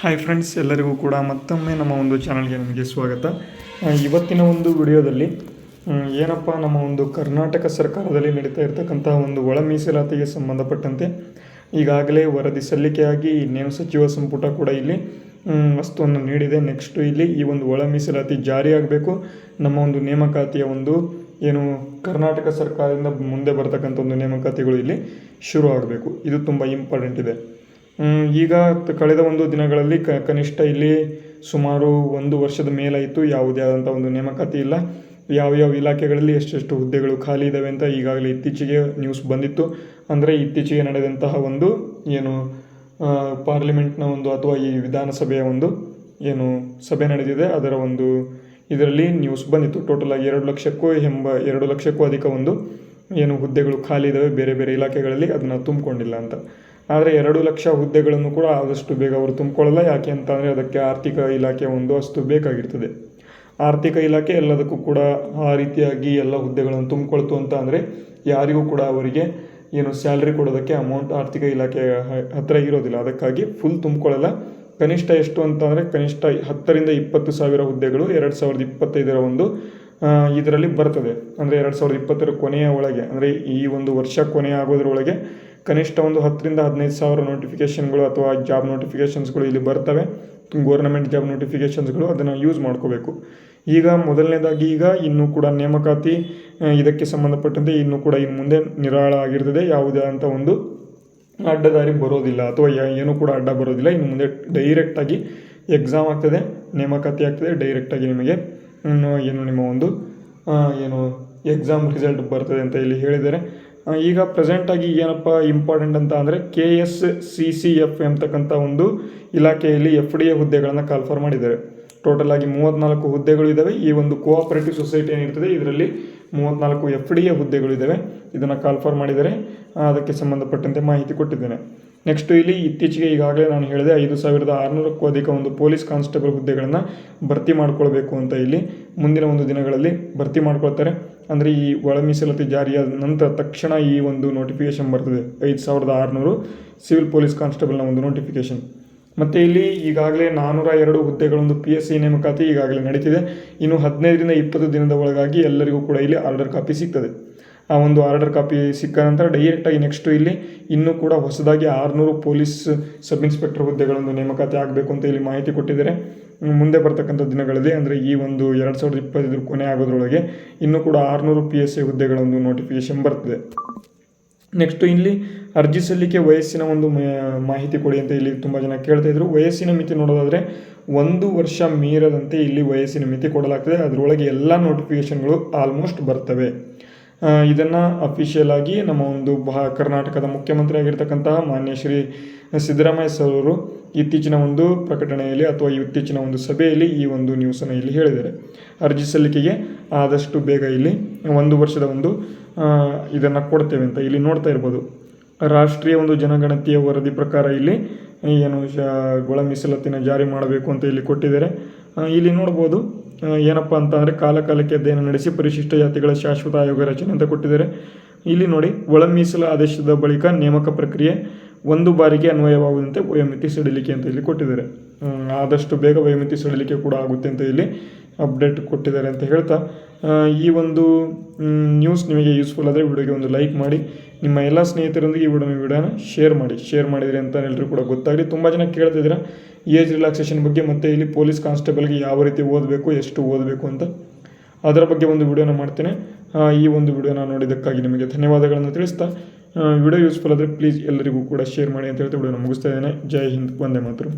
Hi friends, ಎಲ್ಲರಿಗೂ ಕೂಡ ಮತ್ತೊಮ್ಮೆ ನಮ್ಮ ಒಂದು ಚಾನಲ್ಗೆ ನಿಮಗೆ ಸ್ವಾಗತ. ಇವತ್ತಿನ ಒಂದು ವಿಡಿಯೋದಲ್ಲಿ ಏನಪ್ಪ ನಮ್ಮ ಒಂದು ಕರ್ನಾಟಕ ಸರ್ಕಾರದಲ್ಲಿ ನಡೀತಾ ಇರತಕ್ಕಂತಹ ಒಂದು ಒಳ ಮೀಸಲಾತಿಗೆ ಸಂಬಂಧಪಟ್ಟಂತೆ ಈಗಾಗಲೇ ವರದಿ ಸಲ್ಲಿಕೆಯಾಗಿ ಇನ್ನೇನು ಸಚಿವ ಸಂಪುಟ ಕೂಡ ಇಲ್ಲಿ ವಸ್ತುವನ್ನು ನೀಡಿದೆ. ನೆಕ್ಸ್ಟು ಇಲ್ಲಿ ಈ ಒಂದು ಒಳ ಮೀಸಲಾತಿ ಜಾರಿಯಾಗಬೇಕು. ನಮ್ಮ ಒಂದು ನೇಮಕಾತಿಯ ಒಂದು ಏನು ಕರ್ನಾಟಕ ಸರ್ಕಾರದಿಂದ ಮುಂದೆ ಬರ್ತಕ್ಕಂಥ ಒಂದು ನೇಮಕಾತಿಗಳು ಇಲ್ಲಿ ಶುರು ಆಗಬೇಕು. ಇದು ತುಂಬ ಇಂಪಾರ್ಟೆಂಟ್ ಇದೆ. ಈಗ ಕಳೆದ ಒಂದು ದಿನಗಳಲ್ಲಿ ಕನಿಷ್ಠ ಇಲ್ಲಿ ಸುಮಾರು 1 ವರ್ಷದ ಮೇಲಾಯಿತು, ಯಾವುದೇ ಆದಂಥ ಒಂದು ನೇಮಕಾತಿ ಇಲ್ಲ. ಯಾವ ಇಲಾಖೆಗಳಲ್ಲಿ ಎಷ್ಟೆಷ್ಟು ಹುದ್ದೆಗಳು ಖಾಲಿ ಇದ್ದಾವೆ ಅಂತ ಈಗಾಗಲೇ ಇತ್ತೀಚೆಗೆ ನ್ಯೂಸ್ ಬಂದಿತ್ತು. ಅಂದರೆ ಇತ್ತೀಚೆಗೆ ನಡೆದಂತಹ ಒಂದು ಏನು ಪಾರ್ಲಿಮೆಂಟ್ನ ಒಂದು ಅಥವಾ ಈ ವಿಧಾನಸಭೆಯ ಒಂದು ಏನು ಸಭೆ ನಡೆದಿದೆ, ಅದರ ಒಂದು ಇದರಲ್ಲಿ ನ್ಯೂಸ್ ಬಂದಿತ್ತು. ಟೋಟಲ್ ಆಗಿ 2 ಲಕ್ಷಕ್ಕೂ ಅಧಿಕ ಒಂದು ಏನು ಹುದ್ದೆಗಳು ಖಾಲಿ ಇದ್ದಾವೆ ಬೇರೆ ಬೇರೆ ಇಲಾಖೆಗಳಲ್ಲಿ, ಅದನ್ನು ತುಂಬಿಕೊಂಡಿಲ್ಲ ಅಂತ. ಆದರೆ 2 ಲಕ್ಷ ಹುದ್ದೆಗಳನ್ನು ಕೂಡ ಆದಷ್ಟು ಬೇಗ ಅವರು ತುಂಬಿಕೊಳ್ಳಲ್ಲ. ಯಾಕೆ ಅಂತ ಅಂದರೆ ಅದಕ್ಕೆ ಆರ್ಥಿಕ ಇಲಾಖೆ ಒಂದು ಅಷ್ಟು ಬೇಕಾಗಿರ್ತದೆ. ಆರ್ಥಿಕ ಇಲಾಖೆ ಎಲ್ಲದಕ್ಕೂ ಕೂಡ ಆ ರೀತಿಯಾಗಿ ಎಲ್ಲ ಹುದ್ದೆಗಳನ್ನು ತುಂಬಿಕೊಳ್ತು ಅಂತ ಅಂದರೆ ಯಾರಿಗೂ ಕೂಡ ಅವರಿಗೆ ಏನು ಸ್ಯಾಲ್ರಿ ಕೊಡೋದಕ್ಕೆ ಅಮೌಂಟ್ ಆರ್ಥಿಕ ಇಲಾಖೆ ಹತ್ತಿರ ಇರೋದಿಲ್ಲ. ಅದಕ್ಕಾಗಿ ಫುಲ್ ತುಂಬಿಕೊಳ್ಳಲ್ಲ. ಕನಿಷ್ಠ ಎಷ್ಟು ಅಂತಂದರೆ ಕನಿಷ್ಠ 10ರಿಂದ 20 ಸಾವಿರ ಹುದ್ದೆಗಳು 2025ರ ಒಂದು ಇದರಲ್ಲಿ ಬರ್ತದೆ. ಅಂದರೆ 2020ರ ಕೊನೆಯ ಒಳಗೆ, ಅಂದರೆ ಈ ಒಂದು ವರ್ಷ ಕೊನೆಯ ಆಗೋದ್ರೊಳಗೆ ಕನಿಷ್ಠ ಒಂದು 10ರಿಂದ 15 ಸಾವಿರ ನೋಟಿಫಿಕೇಷನ್ಗಳು ಅಥವಾ ಜಾಬ್ ನೋಟಿಫಿಕೇಷನ್ಸ್ಗಳು ಇಲ್ಲಿ ಬರ್ತವೆ. ಗೋರ್ನಮೆಂಟ್ ಜಾಬ್ ನೋಟಿಫಿಕೇಷನ್ಸ್ಗಳು, ಅದನ್ನು ಯೂಸ್ ಮಾಡ್ಕೋಬೇಕು. ಈಗ ಮೊದಲನೇದಾಗಿ ಈಗ ಇನ್ನೂ ಕೂಡ ನೇಮಕಾತಿ ಇದಕ್ಕೆ ಸಂಬಂಧಪಟ್ಟಂತೆ ಇನ್ನೂ ಕೂಡ ಇನ್ನು ಮುಂದೆ ನಿರಾಳ ಆಗಿರ್ತದೆ. ಯಾವುದೇ ಅಂತ ಒಂದು ಅಡ್ಡದಾರಿ ಬರೋದಿಲ್ಲ ಅಥವಾ ಏನೂ ಕೂಡ ಅಡ್ಡ ಬರೋದಿಲ್ಲ. ಇನ್ನು ಮುಂದೆ ಡೈರೆಕ್ಟಾಗಿ ಎಕ್ಸಾಮ್ ಆಗ್ತದೆ, ನೇಮಕಾತಿ ಆಗ್ತದೆ. ಡೈರೆಕ್ಟಾಗಿ ನಿಮಗೆ ಏನು ನಿಮ್ಮ ಒಂದು ಏನು ಎಕ್ಸಾಮ್ ರಿಸಲ್ಟ್ ಬರ್ತದೆ ಅಂತ ಇಲ್ಲಿ ಹೇಳಿದ್ದಾರೆ. ಈಗ ಪ್ರೆಸೆಂಟಾಗಿ ಏನಪ್ಪ ಇಂಪಾರ್ಟೆಂಟ್ ಅಂತ ಅಂದರೆ KSCCF ಎಂಬತಕ್ಕಂಥ ಒಂದು ಇಲಾಖೆಯಲ್ಲಿ FDA ಹುದ್ದೆಗಳನ್ನು ಕಾಲ್ಫರ್ ಮಾಡಿದ್ದಾರೆ. ಟೋಟಲ್ ಆಗಿ 34 ಹುದ್ದೆಗಳು ಇದ್ದಾವೆ. ಈ ಒಂದು ಕೋಆಪರೇಟಿವ್ ಸೊಸೈಟಿ ಏನಿರ್ತದೆ ಇದರಲ್ಲಿ 34 FDA ಹುದ್ದೆಗಳು ಇದ್ದಾವೆ. ಇದನ್ನು ಕಾಲ್ಫರ್ ಮಾಡಿದ್ದಾರೆ. ಅದಕ್ಕೆ ಸಂಬಂಧಪಟ್ಟಂತೆ ಮಾಹಿತಿ ಕೊಟ್ಟಿದ್ದೇನೆ. ನೆಕ್ಸ್ಟು ಇಲ್ಲಿ ಇತ್ತೀಚೆಗೆ ಈಗಾಗಲೇ ನಾನು ಹೇಳಿದೆ 5600ಕ್ಕೂ ಅಧಿಕ ಒಂದು ಪೊಲೀಸ್ ಕಾನ್ಸ್ಟೇಬಲ್ ಹುದ್ದೆಗಳನ್ನು ಭರ್ತಿ ಮಾಡ್ಕೊಳ್ಬೇಕು ಅಂತ ಇಲ್ಲಿ ಮುಂದಿನ ಒಂದು ದಿನಗಳಲ್ಲಿ ಭರ್ತಿ ಮಾಡ್ಕೊಳ್ತಾರೆ. ಅಂದರೆ ಈ ಒಳ ಮೀಸಲಾತಿ ಜಾರಿಯಾದ ನಂತರ ತಕ್ಷಣ ಈ ಒಂದು ನೋಟಿಫಿಕೇಷನ್ ಬರ್ತದೆ. 5600 ಸಿವಿಲ್ ಪೊಲೀಸ್ ಕಾನ್ಸ್ಟೇಬಲ್ನ ಒಂದು ನೋಟಿಫಿಕೇಷನ್. ಮತ್ತು ಇಲ್ಲಿ ಈಗಾಗಲೇ 402 ಹುದ್ದೆಗಳೊಂದು PSC ನೇಮಕಾತಿ ಈಗಾಗಲೇ ನಡೀತಿದೆ. ಇನ್ನು 15ರಿಂದ 20 ದಿನದ ಒಳಗಾಗಿ ಎಲ್ಲರಿಗೂ ಕೂಡ ಇಲ್ಲಿ ಆರ್ಡರ್ ಕಾಪಿ ಸಿಗ್ತದೆ. ಆ ಒಂದು ಆರ್ಡರ್ ಕಾಪಿ ಸಿಕ್ಕ ನಂತರ ಡೈರೆಕ್ಟಾಗಿ ನೆಕ್ಸ್ಟು ಇಲ್ಲಿ ಇನ್ನೂ ಕೂಡ ಹೊಸದಾಗಿ 600 ಪೊಲೀಸ್ ಸಬ್ ಇನ್ಸ್ಪೆಕ್ಟರ್ ಹುದ್ದೆಗಳನ್ನು ನೇಮಕಾತಿ ಆಗಬೇಕು ಅಂತ ಇಲ್ಲಿ ಮಾಹಿತಿ ಕೊಟ್ಟಿದ್ದಾರೆ. ಮುಂದೆ ಬರ್ತಕ್ಕಂಥ ದಿನಗಳಲ್ಲಿ ಅಂದರೆ ಈ ಒಂದು 2025 ಕೊನೆ ಆಗೋದ್ರೊಳಗೆ ಇನ್ನೂ ಕೂಡ 600 PSI ಹುದ್ದೆಗಳ ಒಂದು ನೋಟಿಫಿಕೇಷನ್ ಬರ್ತದೆ. ನೆಕ್ಸ್ಟು ಇಲ್ಲಿ ಅರ್ಜಿ ಸಲ್ಲಿಕೆ ವಯಸ್ಸಿನ ಒಂದು ಮಾಹಿತಿ ಕೊಡಿ ಅಂತ ಇಲ್ಲಿ ತುಂಬ ಜನ ಕೇಳ್ತಾ ಇದ್ರು. ವಯಸ್ಸಿನ ಮಿತಿ ನೋಡೋದಾದರೆ 1 ವರ್ಷ ಮೀರದಂತೆ ಇಲ್ಲಿ ವಯಸ್ಸಿನ ಮಿತಿ ಕೊಡಲಾಗ್ತದೆ. ಅದರೊಳಗೆ ಎಲ್ಲ ನೋಟಿಫಿಕೇಷನ್ಗಳು ಆಲ್ಮೋಸ್ಟ್ ಬರ್ತವೆ. ಇದನ್ನು ಅಫಿಷಿಯಲ್ ಆಗಿ ನಮ್ಮ ಒಂದು ಕರ್ನಾಟಕದ ಮುಖ್ಯಮಂತ್ರಿ ಆಗಿರ್ತಕ್ಕಂತಹ ಮಾನ್ಯ ಶ್ರೀ ಸಿದ್ದರಾಮಯ್ಯ ಸರ್ ಅವರು ಇತ್ತೀಚಿನ ಒಂದು ಪ್ರಕಟಣೆಯಲ್ಲಿ ಅಥವಾ ಇತ್ತೀಚಿನ ಒಂದು ಸಭೆಯಲ್ಲಿ ಈ ಒಂದು ನ್ಯೂಸನ್ನು ಇಲ್ಲಿ ಹೇಳಿದ್ದಾರೆ. ಅರ್ಜಿ ಸಲ್ಲಿಕೆಗೆ ಆದಷ್ಟು ಬೇಗ ಇಲ್ಲಿ 1 ವರ್ಷದ ಒಂದು ಇದನ್ನು ಕೊಡ್ತೇವೆ ಅಂತ ಇಲ್ಲಿ ನೋಡ್ತಾ ಇರ್ಬೋದು. ರಾಷ್ಟ್ರೀಯ ಒಂದು ಜನಗಣತಿಯ ವರದಿ ಪ್ರಕಾರ ಇಲ್ಲಿ ಏನು ಒಳ ಮೀಸಲಾತಿನ ಜಾರಿ ಮಾಡಬೇಕು ಅಂತ ಇಲ್ಲಿ ಕೊಟ್ಟಿದ್ದಾರೆ. ಇಲ್ಲಿ ನೋಡ್ಬೋದು ಏನಪ್ಪ ಅಂತ ಅಂದರೆ ಕಾಲಕಾಲಕ್ಕೆ ಅಧ್ಯಯನ ನಡೆಸಿ ಪರಿಶಿಷ್ಟ ಜಾತಿಗಳ ಶಾಶ್ವತ ಆಯೋಗ ರಚನೆ ಅಂತ ಕೊಟ್ಟಿದ್ದಾರೆ. ಇಲ್ಲಿ ನೋಡಿ, ಒಳ ಮೀಸಲು ಆದೇಶದ ಬಳಿಕ ನೇಮಕ ಪ್ರಕ್ರಿಯೆ 1 ಬಾರಿಗೆ ಅನ್ವಯವಾಗುವಂತೆ ವಯೋಮಿತಿ ಸಡಿಲಿಕೆ ಅಂತ ಇಲ್ಲಿ ಕೊಟ್ಟಿದ್ದಾರೆ. ಆದಷ್ಟು ಬೇಗ ವಯೋಮಿತಿ ಸಡಿಲಿಕೆ ಕೂಡ ಆಗುತ್ತೆ ಅಂತ ಇಲ್ಲಿ ಅಪ್ಡೇಟ್ ಕೊಟ್ಟಿದ್ದಾರೆ ಅಂತ ಹೇಳ್ತಾ, ಈ ಒಂದು ನ್ಯೂಸ್ ನಿಮಗೆ ಯೂಸ್ಫುಲ್ ಆದರೆ ವಿಡಿಯೋಗೆ ಒಂದು ಲೈಕ್ ಮಾಡಿ, ನಿಮ್ಮ ಎಲ್ಲ ಸ್ನೇಹಿತರೊಂದಿಗೆ ಈ ವಿಡಿಯೋನ ಶೇರ್ ಮಾಡಿದ್ರಿ ಅಂತ ಎಲ್ಲರೂ ಕೂಡ ಗೊತ್ತಾಗಲಿ. ತುಂಬ ಜನ ಕೇಳ್ತಿದ್ದೀರಾ ಏಜ್ ರಿಲ್ಯಾಕ್ಸೇಷನ್ ಬಗ್ಗೆ, ಮತ್ತು ಇಲ್ಲಿ ಪೊಲೀಸ್ ಕಾನ್ಸ್ಟೇಬಲ್ಗೆ ಯಾವ ರೀತಿ ಓದಬೇಕು, ಎಷ್ಟು ಓದಬೇಕು ಅಂತ, ಅದರ ಬಗ್ಗೆ ಒಂದು ವಿಡಿಯೋನ ಮಾಡ್ತೇನೆ. ಈ ಒಂದು ವಿಡಿಯೋನ ನೋಡಿದ್ದಕ್ಕಾಗಿ ನಿಮಗೆ ಧನ್ಯವಾದಗಳನ್ನು ತಿಳಿಸ್ತಾ, ವಿಡಿಯೋ ಯೂಸ್ಫುಲ್ ಆದರೆ ಪ್ಲೀಸ್ ಎಲ್ಲರಿಗೂ ಕೂಡ ಶೇರ್ ಮಾಡಿ ಅಂತ ಹೇಳ್ತಾ ವಿಡಿಯೋನ ಮುಗಿಸ್ತಾ ಇದ್ದೇನೆ. ಜೈ ಹಿಂದ್, ವಂದೇ ಮಾತರಂ.